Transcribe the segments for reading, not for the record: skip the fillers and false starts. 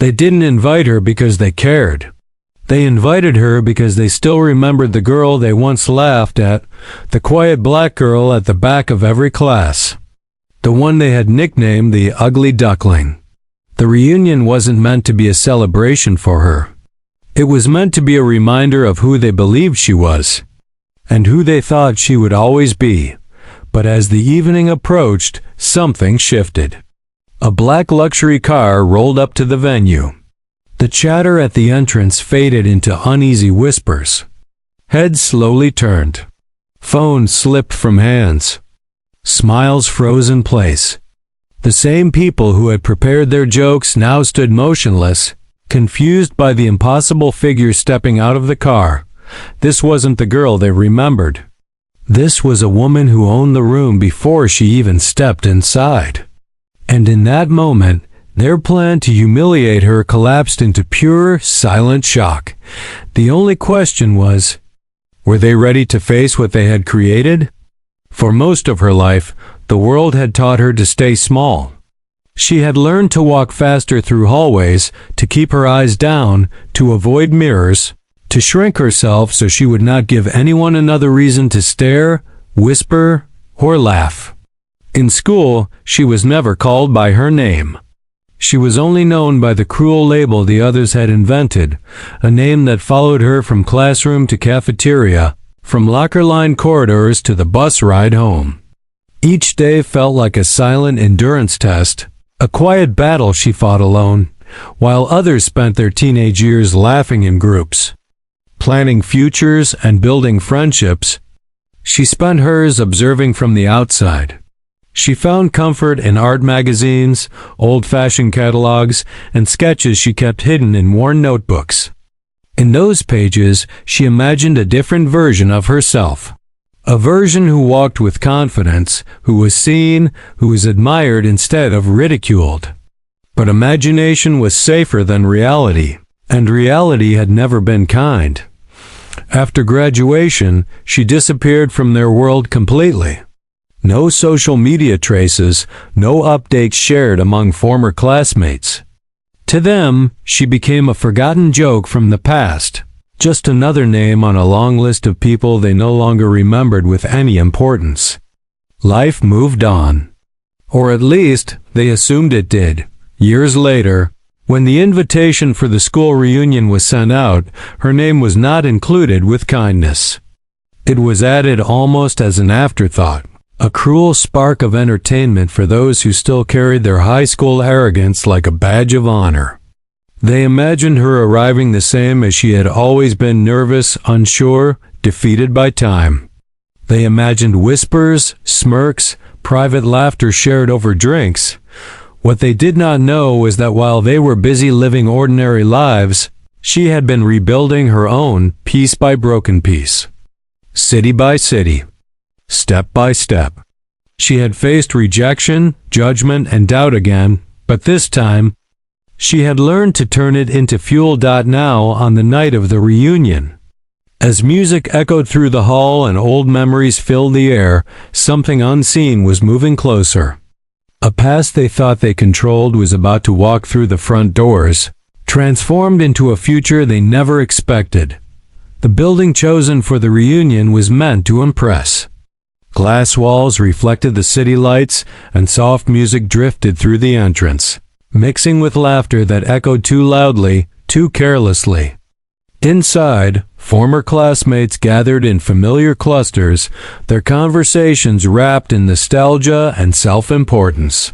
They didn't invite her because they cared. They invited her because they still remembered the girl they once laughed at, the quiet black girl at the back of every class. The one they had nicknamed the Ugly Duckling. The reunion wasn't meant to be a celebration for her. It was meant to be a reminder of who they believed she was, and who they thought she would always be. But as the evening approached, something shifted. A black luxury car rolled up to the venue. The chatter at the entrance faded into uneasy whispers. Heads slowly turned. Phones slipped from hands. Smiles froze in place. The same people who had prepared their jokes now stood motionless, confused by the impossible figure stepping out of the car. This wasn't the girl they remembered. This was a woman who owned the room before she even stepped inside. And in that moment, their plan to humiliate her collapsed into pure, silent shock. The only question was, were they ready to face what they had created? For most of her life, the world had taught her to stay small. She had learned to walk faster through hallways, to keep her eyes down, to avoid mirrors, to shrink herself so she would not give anyone another reason to stare, whisper, or laugh. In school, she was never called by her name. She was only known by the cruel label the others had invented, a name that followed her from classroom to cafeteria, from locker-lined corridors to the bus ride home. Each day felt like a silent endurance test, a quiet battle she fought alone, while others spent their teenage years laughing in groups, planning futures and building friendships. She spent hers observing from the outside. She found comfort in art magazines, old-fashioned catalogs, and sketches she kept hidden in worn notebooks. In those pages, she imagined a different version of herself. A version who walked with confidence, who was seen, who was admired instead of ridiculed. But imagination was safer than reality, and reality had never been kind. After graduation, she disappeared from their world completely. No social media traces, no updates shared among former classmates. To them, she became a forgotten joke from the past, just another name on a long list of people they no longer remembered with any importance. Life moved on. Or at least, they assumed it did. Years later, when the invitation for the school reunion was sent out, her name was not included with kindness. It was added almost as an afterthought. A cruel spark of entertainment for those who still carried their high school arrogance like a badge of honor. They imagined her arriving the same as she had always been, nervous, unsure, defeated by time. They imagined whispers, smirks, private laughter shared over drinks. What they did not know was that while they were busy living ordinary lives, she had been rebuilding her own piece by broken piece. City by city. Step by step. She had faced rejection, judgment, and doubt again, but this time, she had learned to turn it into fuel. Now, on the night of the reunion, as music echoed through the hall and old memories filled the air, something unseen was moving closer. A past they thought they controlled was about to walk through the front doors, transformed into a future they never expected. The building chosen for the reunion was meant to impress. Glass walls reflected the city lights, and soft music drifted through the entrance, mixing with laughter that echoed too loudly, too carelessly. Inside, former classmates gathered in familiar clusters, their conversations wrapped in nostalgia and self-importance.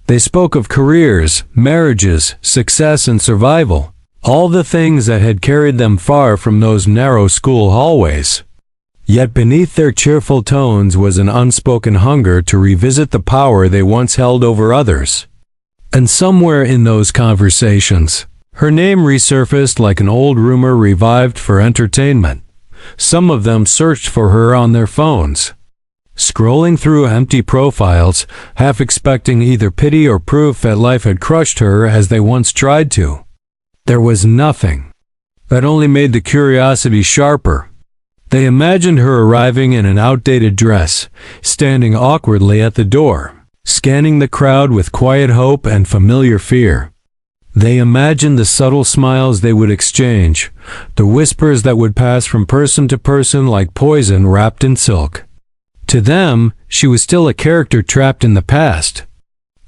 They spoke of careers, marriages, success, and survival, all the things that had carried them far from those narrow school hallways. Yet beneath their cheerful tones was an unspoken hunger to revisit the power they once held over others. And somewhere in those conversations, her name resurfaced like an old rumor revived for entertainment. Some of them searched for her on their phones, scrolling through empty profiles, half expecting either pity or proof that life had crushed her as they once tried to. There was nothing. That only made the curiosity sharper. They imagined her arriving in an outdated dress, standing awkwardly at the door, scanning the crowd with quiet hope and familiar fear. They imagined the subtle smiles they would exchange, the whispers that would pass from person to person like poison wrapped in silk. To them, she was still a character trapped in the past,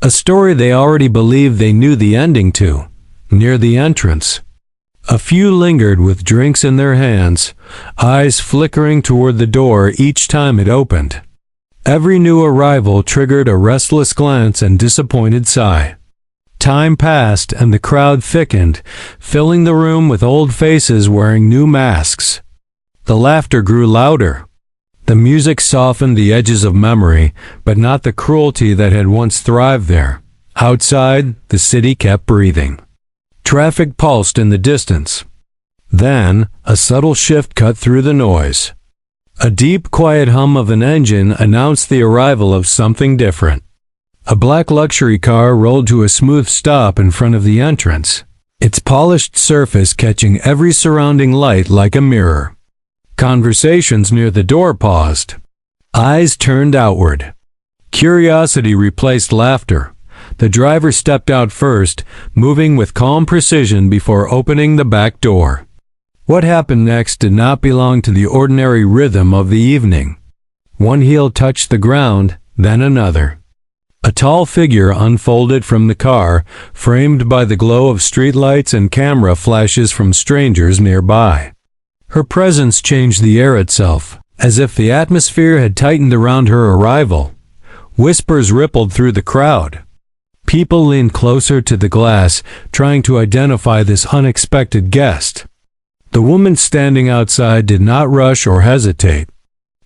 a story they already believed they knew the ending to. Near the entrance, a few lingered with drinks in their hands, eyes flickering toward the door each time it opened. Every new arrival triggered a restless glance and disappointed sigh. Time passed and the crowd thickened, filling the room with old faces wearing new masks. The laughter grew louder. The music softened the edges of memory, but not the cruelty that had once thrived there. Outside, the city kept breathing. Traffic pulsed in the distance. Then, a subtle shift cut through the noise. A deep, quiet hum of an engine announced the arrival of something different. A black luxury car rolled to a smooth stop in front of the entrance, its polished surface catching every surrounding light like a mirror. Conversations near the door paused. Eyes turned outward. Curiosity replaced laughter. The driver stepped out first, moving with calm precision before opening the back door. What happened next did not belong to the ordinary rhythm of the evening. One heel touched the ground, then another. A tall figure unfolded from the car, framed by the glow of streetlights and camera flashes from strangers nearby. Her presence changed the air itself, as if the atmosphere had tightened around her arrival. Whispers rippled through the crowd. People leaned closer to the glass, trying to identify this unexpected guest. The woman standing outside did not rush or hesitate.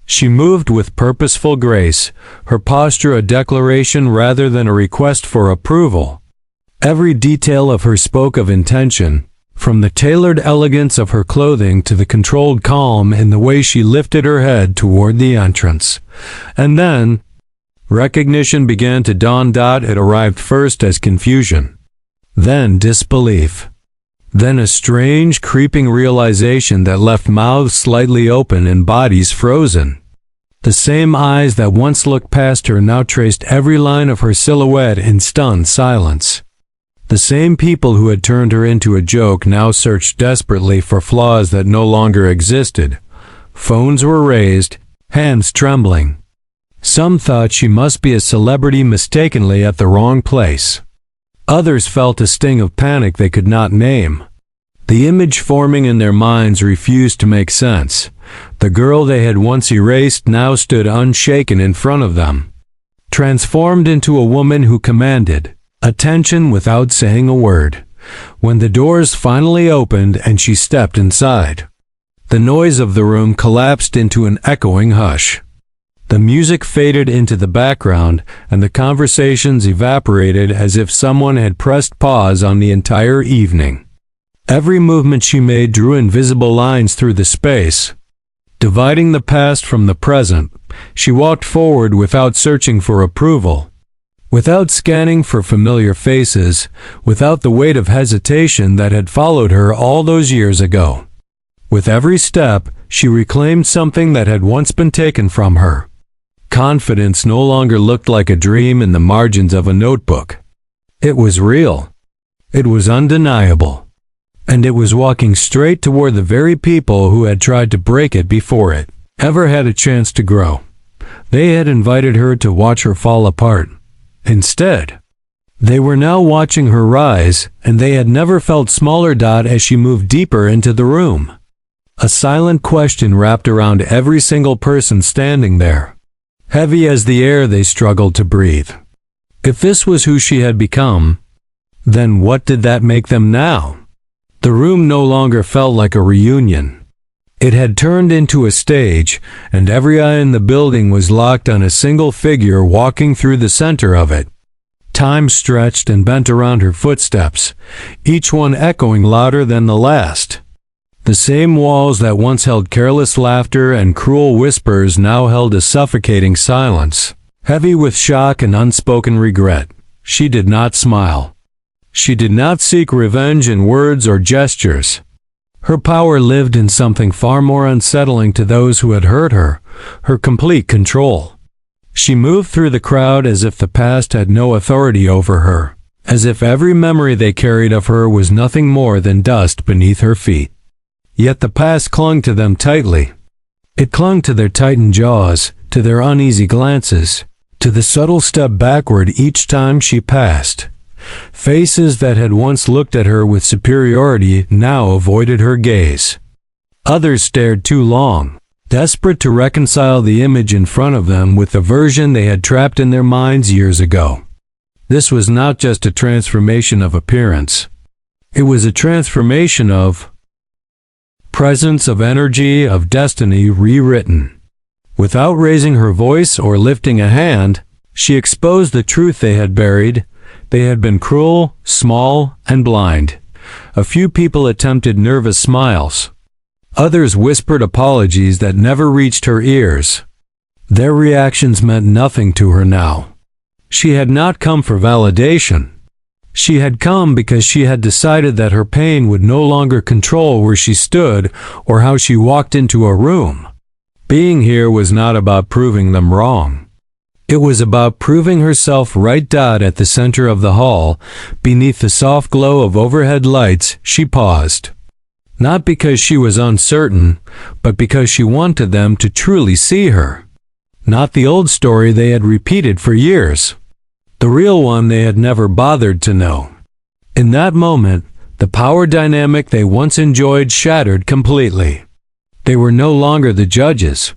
She moved with purposeful grace, her posture a declaration rather than a request for approval. Every detail of her spoke of intention, from the tailored elegance of her clothing to the controlled calm in the way she lifted her head toward the entrance. And then, recognition began to dawn. It arrived first as confusion, then disbelief, then a strange, creeping realization that left mouths slightly open and bodies frozen. The same eyes that once looked past her now traced every line of her silhouette in stunned silence. The same people who had turned her into a joke now searched desperately for flaws that no longer existed. Phones were raised, hands trembling. Some thought she must be a celebrity mistakenly at the wrong place. Others felt a sting of panic they could not name. The image forming in their minds refused to make sense. The girl they had once erased now stood unshaken in front of them, transformed into a woman who commanded attention without saying a word. When the doors finally opened and she stepped inside, the noise of the room collapsed into an echoing hush. The music faded into the background, and the conversations evaporated as if someone had pressed pause on the entire evening. Every movement she made drew invisible lines through the space, dividing the past from the present. She walked forward without searching for approval, without scanning for familiar faces, without the weight of hesitation that had followed her all those years ago. With every step, she reclaimed something that had once been taken from her. Confidence no longer looked like a dream in the margins of a notebook. It was real. It was undeniable. And it was walking straight toward the very people who had tried to break it before it ever had a chance to grow. They had invited her to watch her fall apart. Instead, they were now watching her rise, and they had never felt smaller. As she moved deeper into the room, a silent question wrapped around every single person standing there. Heavy as the air they struggled to breathe. If this was who she had become, then what did that make them now? The room no longer felt like a reunion. It had turned into a stage, and every eye in the building was locked on a single figure walking through the center of it. Time stretched and bent around her footsteps, each one echoing louder than the last. The same walls that once held careless laughter and cruel whispers now held a suffocating silence, heavy with shock and unspoken regret. She did not smile. She did not seek revenge in words or gestures. Her power lived in something far more unsettling to those who had hurt her, her complete control. She moved through the crowd as if the past had no authority over her, as if every memory they carried of her was nothing more than dust beneath her feet. Yet the past clung to them tightly. It clung to their tightened jaws, to their uneasy glances, to the subtle step backward each time she passed. Faces that had once looked at her with superiority now avoided her gaze. Others stared too long, desperate to reconcile the image in front of them with the version they had trapped in their minds years ago. This was not just a transformation of appearance. It was a transformation of presence, of energy, of destiny rewritten. Without raising her voice or lifting a hand, she exposed the truth they had buried. They had been cruel, small, and blind. A few people attempted nervous smiles. Others whispered apologies that never reached her ears. Their reactions meant nothing to her now. She had not come for validation. She had come because she had decided that her pain would no longer control where she stood or how she walked into a room. Being here was not about proving them wrong. It was about proving herself right. At the center of the hall, beneath the soft glow of overhead lights, she paused. Not because she was uncertain, but because she wanted them to truly see her. Not the old story they had repeated for years. The real one they had never bothered to know. In that moment, the power dynamic they once enjoyed shattered completely. They were no longer the judges.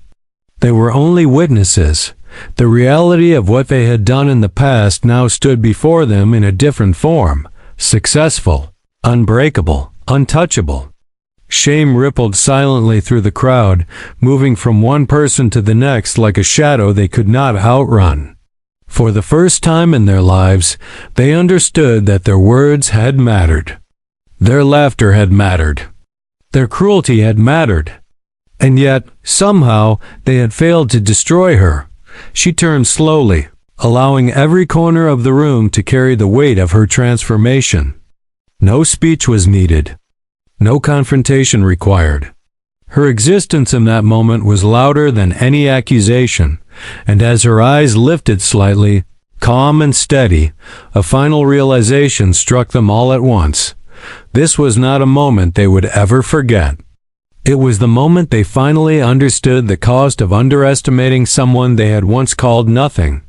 They were only witnesses. The reality of what they had done in the past now stood before them in a different form, successful, unbreakable, untouchable. Shame rippled silently through the crowd, moving from one person to the next like a shadow they could not outrun. For the first time in their lives, they understood that their words had mattered. Their laughter had mattered. Their cruelty had mattered. And yet, somehow, they had failed to destroy her. She turned slowly, allowing every corner of the room to carry the weight of her transformation. No speech was needed. No confrontation required. Her existence in that moment was louder than any accusation, and as her eyes lifted slightly, calm and steady, a final realization struck them all at once. This was not a moment they would ever forget. It was the moment they finally understood the cost of underestimating someone they had once called nothing.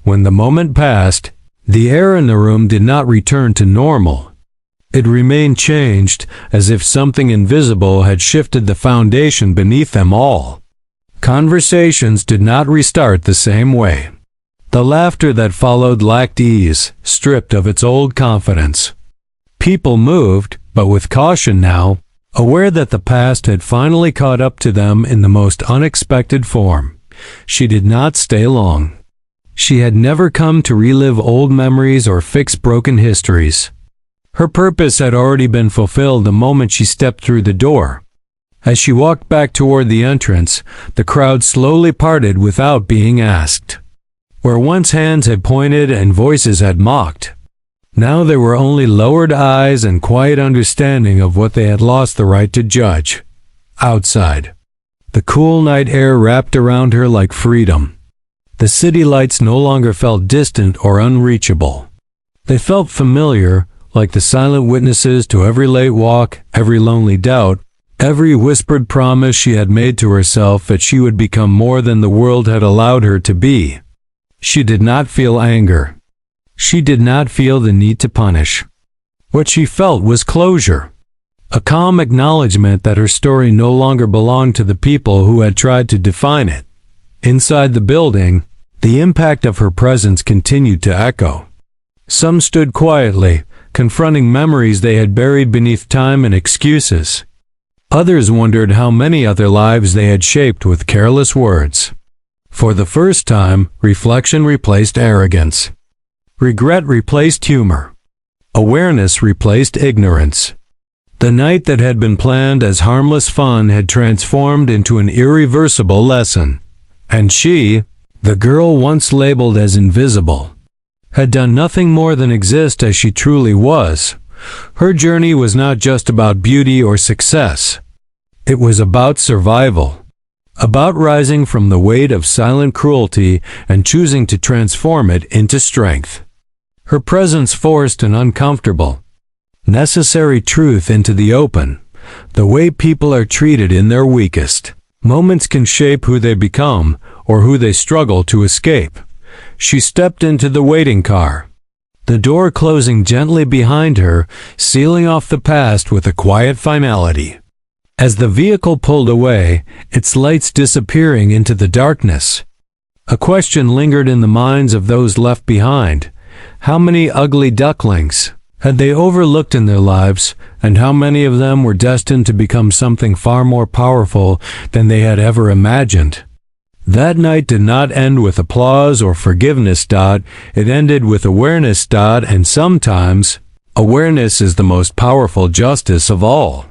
When the moment passed, the air in the room did not return to normal. It remained changed, as if something invisible had shifted the foundation beneath them all. Conversations did not restart the same way. The laughter that followed lacked ease, stripped of its old confidence. People moved, but with caution now, aware that the past had finally caught up to them in the most unexpected form. She did not stay long. She had never come to relive old memories or fix broken histories. Her purpose had already been fulfilled the moment she stepped through the door. As she walked back toward the entrance, the crowd slowly parted without being asked. Where once hands had pointed and voices had mocked, now there were only lowered eyes and quiet understanding of what they had lost the right to judge. Outside, the cool night air wrapped around her like freedom. The city lights no longer felt distant or unreachable. They felt familiar, like the silent witnesses to every late walk, every lonely doubt, every whispered promise she had made to herself that she would become more than the world had allowed her to be. She did not feel anger. She did not feel the need to punish. What she felt was closure. A calm acknowledgement that her story no longer belonged to the people who had tried to define it. Inside the building, the impact of her presence continued to echo. Some stood quietly, confronting memories they had buried beneath time and excuses. Others wondered how many other lives they had shaped with careless words. For the first time, reflection replaced arrogance. Regret replaced humor. Awareness replaced ignorance. The night that had been planned as harmless fun had transformed into an irreversible lesson. And she, the girl once labeled as invisible, had done nothing more than exist as she truly was. Her journey was not just about beauty or success. It was about survival. About rising from the weight of silent cruelty and choosing to transform it into strength. Her presence forced an uncomfortable, necessary truth into the open. The way people are treated in their weakest moments can shape who they become or who they struggle to escape. She stepped into the waiting car, the door closing gently behind her, sealing off the past with a quiet finality. As the vehicle pulled away, its lights disappearing into the darkness, a question lingered in the minds of those left behind. How many ugly ducklings had they overlooked in their lives, and how many of them were destined to become something far more powerful than they had ever imagined? That night did not end with applause or forgiveness. It ended with awareness. And sometimes, awareness is the most powerful justice of all.